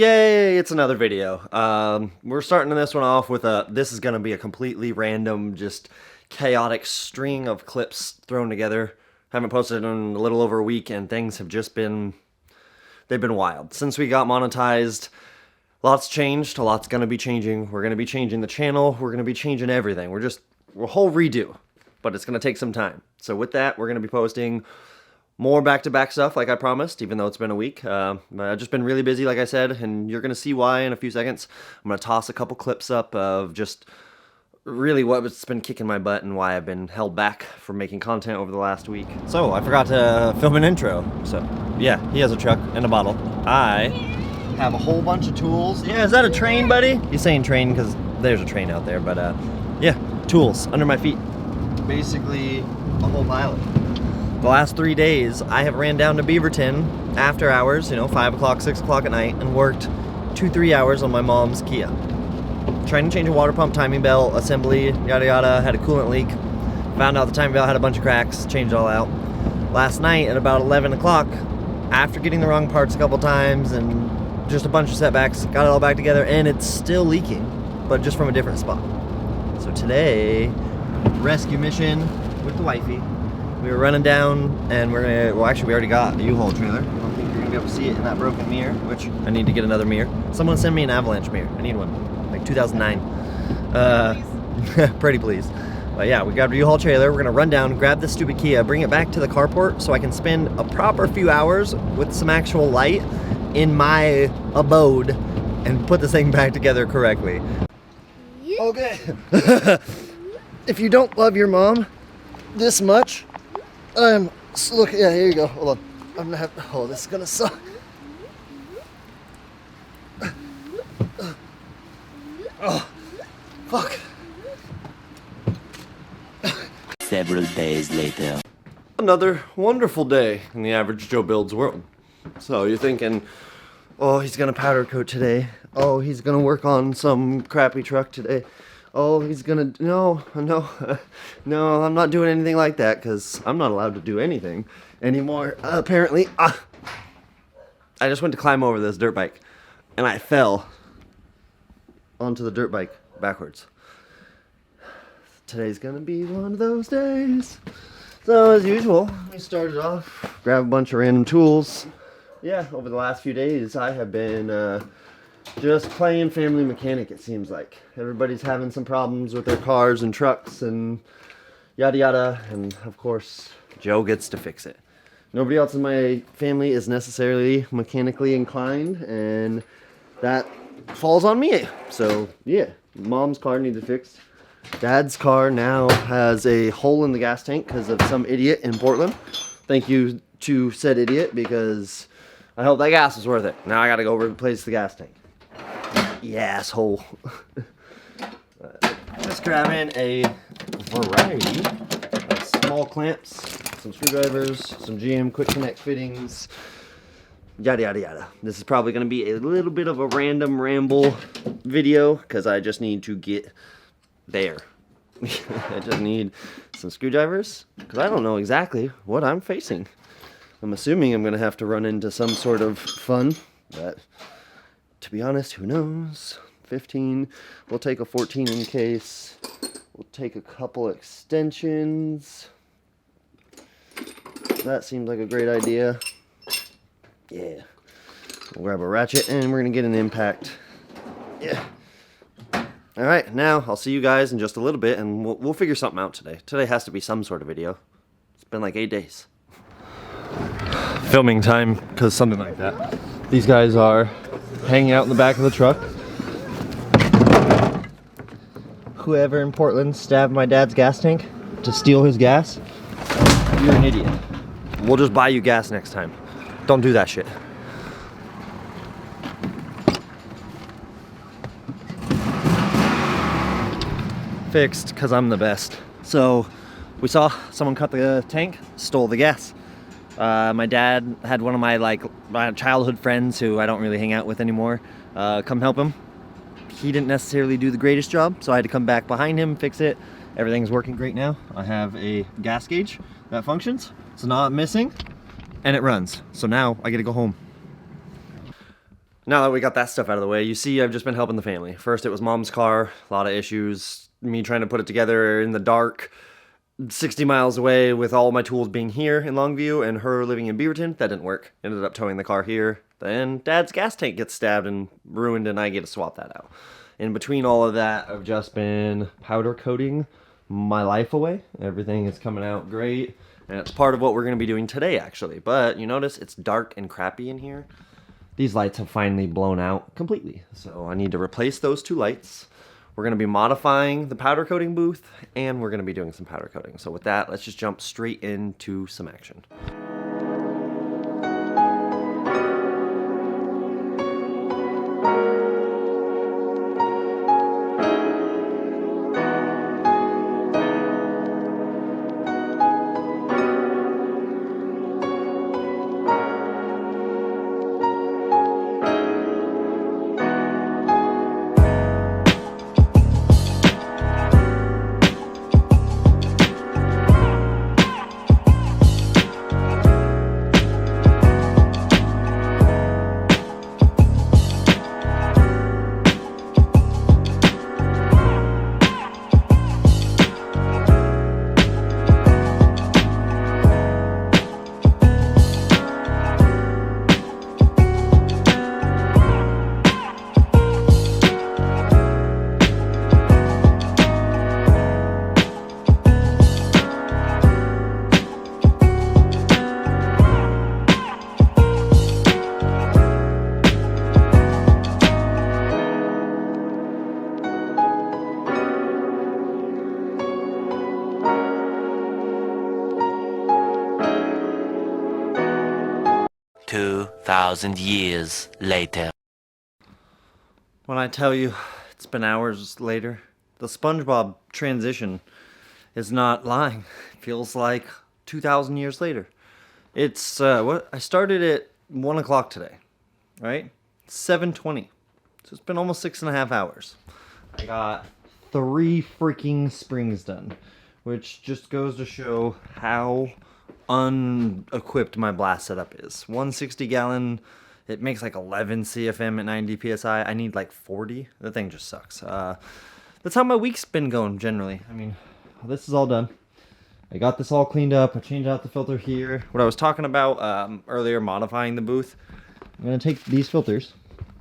Yay, it's another video. We're starting this one off with this is going to be a completely random, just chaotic string of clips thrown together. Haven't posted in a little over a week and things have just been, they've been wild. Since we got monetized, lots changed, a lot's going to be changing. We're going to be changing the channel, we're going to be changing everything. We're a whole redo, but it's going to take some time. So with that, we're going to be posting more back-to-back stuff like I promised, even though it's been a week. I've just been really busy, like I said, and you're going to see why in a few seconds. I'm going to toss a couple clips up of just really what's been kicking my butt and why I've been held back from making content over the last week. So, I forgot to film an intro. So, yeah, he has a truck and a bottle. I have a whole bunch of tools. Yeah, is that a train, buddy? You're saying train because there's a train out there, but yeah, tools under my feet. Basically, a whole pile. The last 3 days, I have ran down to Beaverton after hours, 5 o'clock, 6 o'clock at night, and worked 2-3 hours on my mom's Kia. Trying to change a water pump, timing belt, assembly, yada yada, had a coolant leak. Found out the timing belt had a bunch of cracks, changed it all out. Last night at about 11 o'clock, after getting the wrong parts a couple times and just a bunch of setbacks, got it all back together, and it's still leaking, but just from a different spot. So today, rescue mission with the wifey. We were running down, and we're gonna, well actually we already got a U-Haul trailer. I don't think you're gonna be able to see it in that broken mirror, which I need to get another mirror. Someone send me an avalanche mirror. I need one, like 2009. Pretty please. But yeah, we got a U-Haul trailer. We're gonna run down, grab this stupid Kia, bring it back to the carport so I can spend a proper few hours with some actual light in my abode and put this thing back together correctly. Okay. If you don't love your mom this much, look, yeah, here you go. Hold on. I'm gonna have, oh, this is gonna suck. Oh, fuck. Several days later. Another wonderful day in the average Joe Builds world. So you're thinking, oh, he's gonna powder coat today. Oh, he's gonna work on some crappy truck today. Oh, he's gonna, no, I'm not doing anything like that because I'm not allowed to do anything anymore, apparently. I just went to climb over this dirt bike and I fell onto the dirt bike backwards. Today's gonna be one of those days. So as usual, we started off, grab a bunch of random tools. Yeah, over the last few days I have been just playing family mechanic, it seems like. Everybody's having some problems with their cars and trucks and yada yada, and of course, Joe gets to fix it. Nobody else in my family is necessarily mechanically inclined, and that falls on me. So, yeah, mom's car needed fixed. Dad's car now has a hole in the gas tank because of some idiot in Portland. Thank you to said idiot, because I hope that gas was worth it. Now I gotta go replace the gas tank. You asshole. Just grabbing a variety of small clamps, some screwdrivers, some GM quick connect fittings, yada yada yada. This is probably going to be a little bit of a random ramble video because I just need to get there. I just need some screwdrivers because I don't know exactly what I'm facing. I'm assuming I'm going to have to run into some sort of fun, but to be honest, who knows? 15. We'll take a 14 in case. We'll take a couple extensions. That seems like a great idea. Yeah. We'll grab a ratchet and we're going to get an impact. Yeah. Alright, now I'll see you guys in just a little bit and we'll figure something out today. Today has to be some sort of video. It's been like 8 days. Filming time, because something like that. These guys are hanging out in the back of the truck. Whoever in Portland stabbed my dad's gas tank to steal his gas, you're an idiot. We'll just buy you gas next time. Don't do that shit. Fixed, because I'm the best. So, we saw someone cut the tank, stole the gas. My dad had one of my childhood friends who I don't really hang out with anymore come help him. He didn't necessarily do the greatest job, so I had to come back behind him, fix it. Everything's working great now. I have a gas gauge that functions. It's not missing, and it runs. So now I get to go home. now that we got that stuff out of the way, you see I've just been helping the family. First it was mom's car, a lot of issues, me trying to put it together in the dark, 60 miles away with all my tools being here in Longview and her living in Beaverton. That didn't work. Ended up towing the car here. Then Dad's gas tank gets stabbed and ruined and I get to swap that out. In between all of that, I've just been powder coating my life away. Everything is coming out great. And it's part of what we're going to be doing today, actually. But you notice it's dark and crappy in here. These lights have finally blown out completely. So I need to replace those 2 lights. We're going to be modifying the powder coating booth, and we're going to be doing some powder coating. So with that, let's just jump straight into some action. 2,000 years later. When I tell you it's been hours later, the SpongeBob transition is not lying. It feels like 2,000 years later. It's, I started at 1 o'clock today, right? 7:20. So it's been almost 6.5 hours. I got 3 freaking springs done, which just goes to show how unequipped my blast setup is. 160 gallon, it makes like 11 CFM at 90 PSI. I need like 40. The thing just sucks. That's how my week's been going generally. I mean, this is all done. I got this all cleaned up. I changed out the filter here. What I was talking about earlier, modifying the booth. I'm going to take these filters.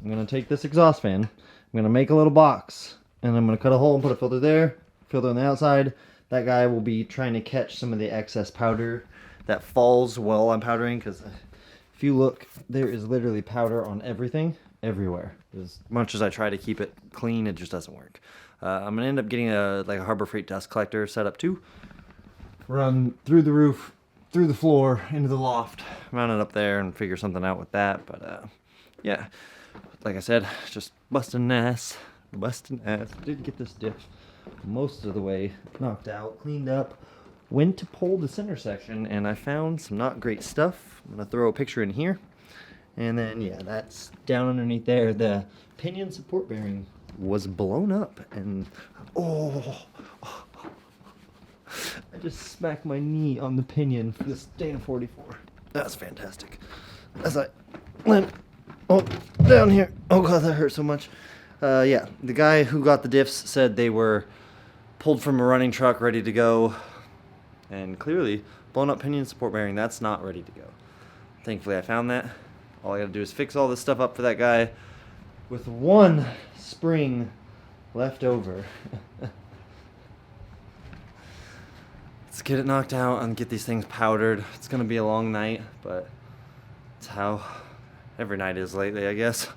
I'm going to take this exhaust fan. I'm going to make a little box. And I'm going to cut a hole and put a filter there. Filter on the outside. That guy will be trying to catch some of the excess powder that falls while I'm powdering. Because if you look, there is literally powder on everything, everywhere. As much as I try to keep it clean, it just doesn't work. I'm going to end up getting a Harbor Freight dust collector set up too. Run through the roof, through the floor, into the loft, mount it up there and figure something out with that. But yeah, like I said, just busting ass. Did get this diff most of the way knocked out, cleaned up. Went to pull this intersection and I found some not great stuff. I'm gonna throw a picture in here. And then yeah, that's down underneath there. The pinion support bearing was blown up and I just smacked my knee on the pinion for this Dana 44. That's fantastic. As I went down here. Oh god, that hurt so much. Yeah, the guy who got the diffs said they were pulled from a running truck ready to go. And clearly, blown up pinion support bearing, that's not ready to go. Thankfully, I found that. All I gotta do is fix all this stuff up for that guy with 1 spring left over. Let's get it knocked out and get these things powdered. It's gonna be a long night, but it's how every night is lately, I guess.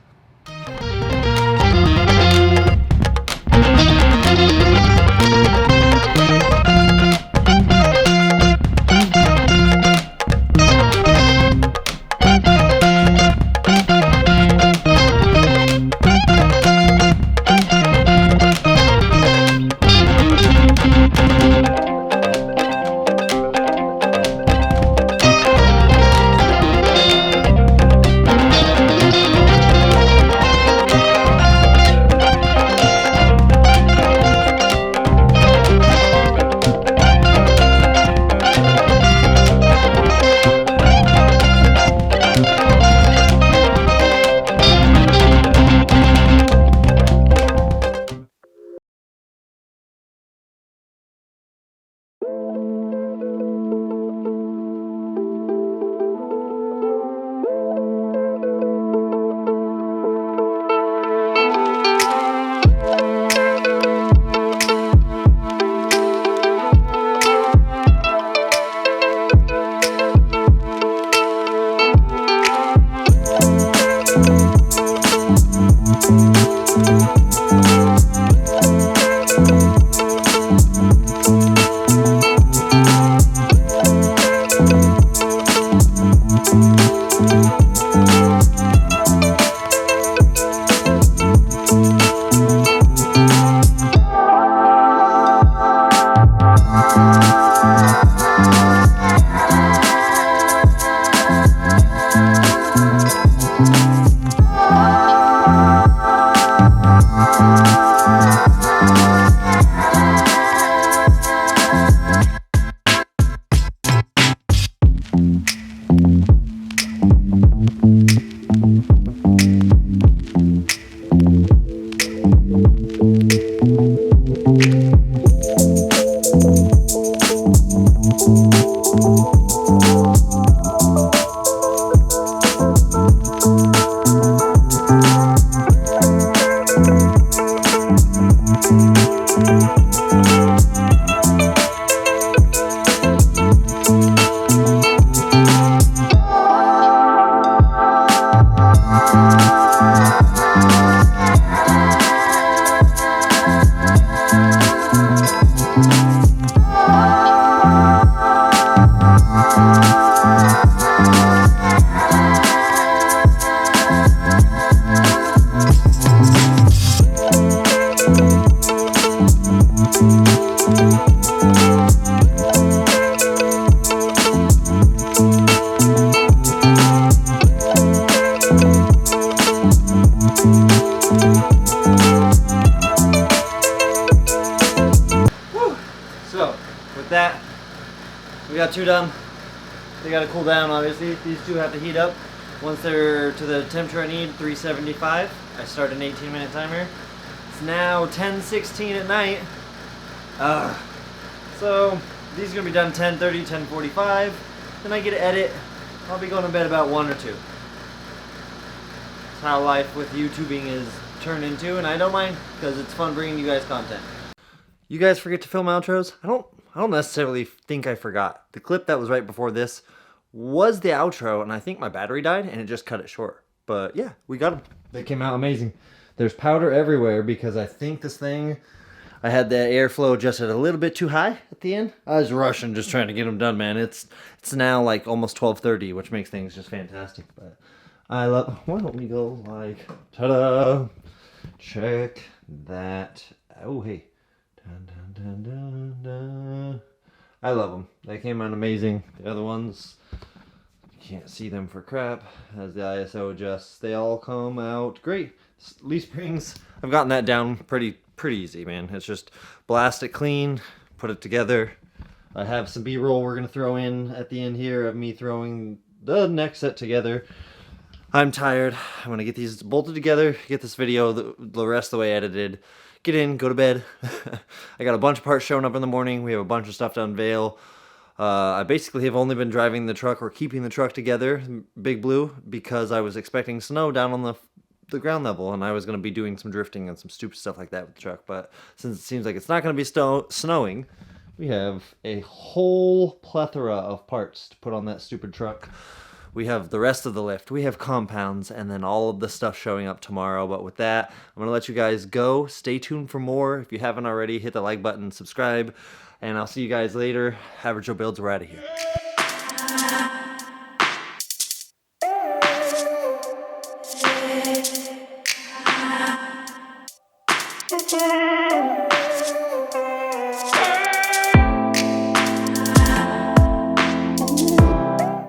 So, with that, we got two done. They gotta cool down, obviously. These two have to heat up. Once they're to the temperature I need, 375, I start an 18-minute timer. It's now 10:16 at night. So, these are gonna be done 10:30, 10:45. Then I get to edit. I'll be going to bed about 1 or 2. That's how life with YouTubing is turned into, and I don't mind, because it's fun bringing you guys content. You guys forget to film outros? I don't necessarily think I forgot. The clip that was right before this was the outro, and I think my battery died, and it just cut it short. But yeah, we got them. They came out amazing. There's powder everywhere because I think this thing, I had the airflow adjusted a little bit too high at the end. I was rushing just trying to get them done, man. It's now like almost 12:30, which makes things just fantastic. But I love, why don't we go like, ta-da! Check that. Oh, hey. Dun, dun, dun, dun, dun. I love them. They came out amazing. The other ones, you can't see them for crap. As the ISO adjusts, they all come out great. Leaf springs, I've gotten that down pretty easy, man. It's just blast it clean, put it together. I have some B-roll we're gonna throw in at the end here of me throwing the next set together. I'm tired. I'm gonna get these bolted together, get this video the rest of the way edited, get in, go to bed. I got a bunch of parts showing up in the morning. We have a bunch of stuff to unveil. I basically have only been driving the truck or keeping the truck together, Big Blue, because I was expecting snow down on the ground level, and I was going to be doing some drifting and some stupid stuff like that with the truck. But since it seems like it's not going to be snowing, we have a whole plethora of parts to put on that stupid truck. We have the rest of the lift. We have compounds and then all of the stuff showing up tomorrow. But with that, I'm going to let you guys go. Stay tuned for more. If you haven't already, hit the like button, subscribe, and I'll see you guys later. Average Joe Builds, we're out of here.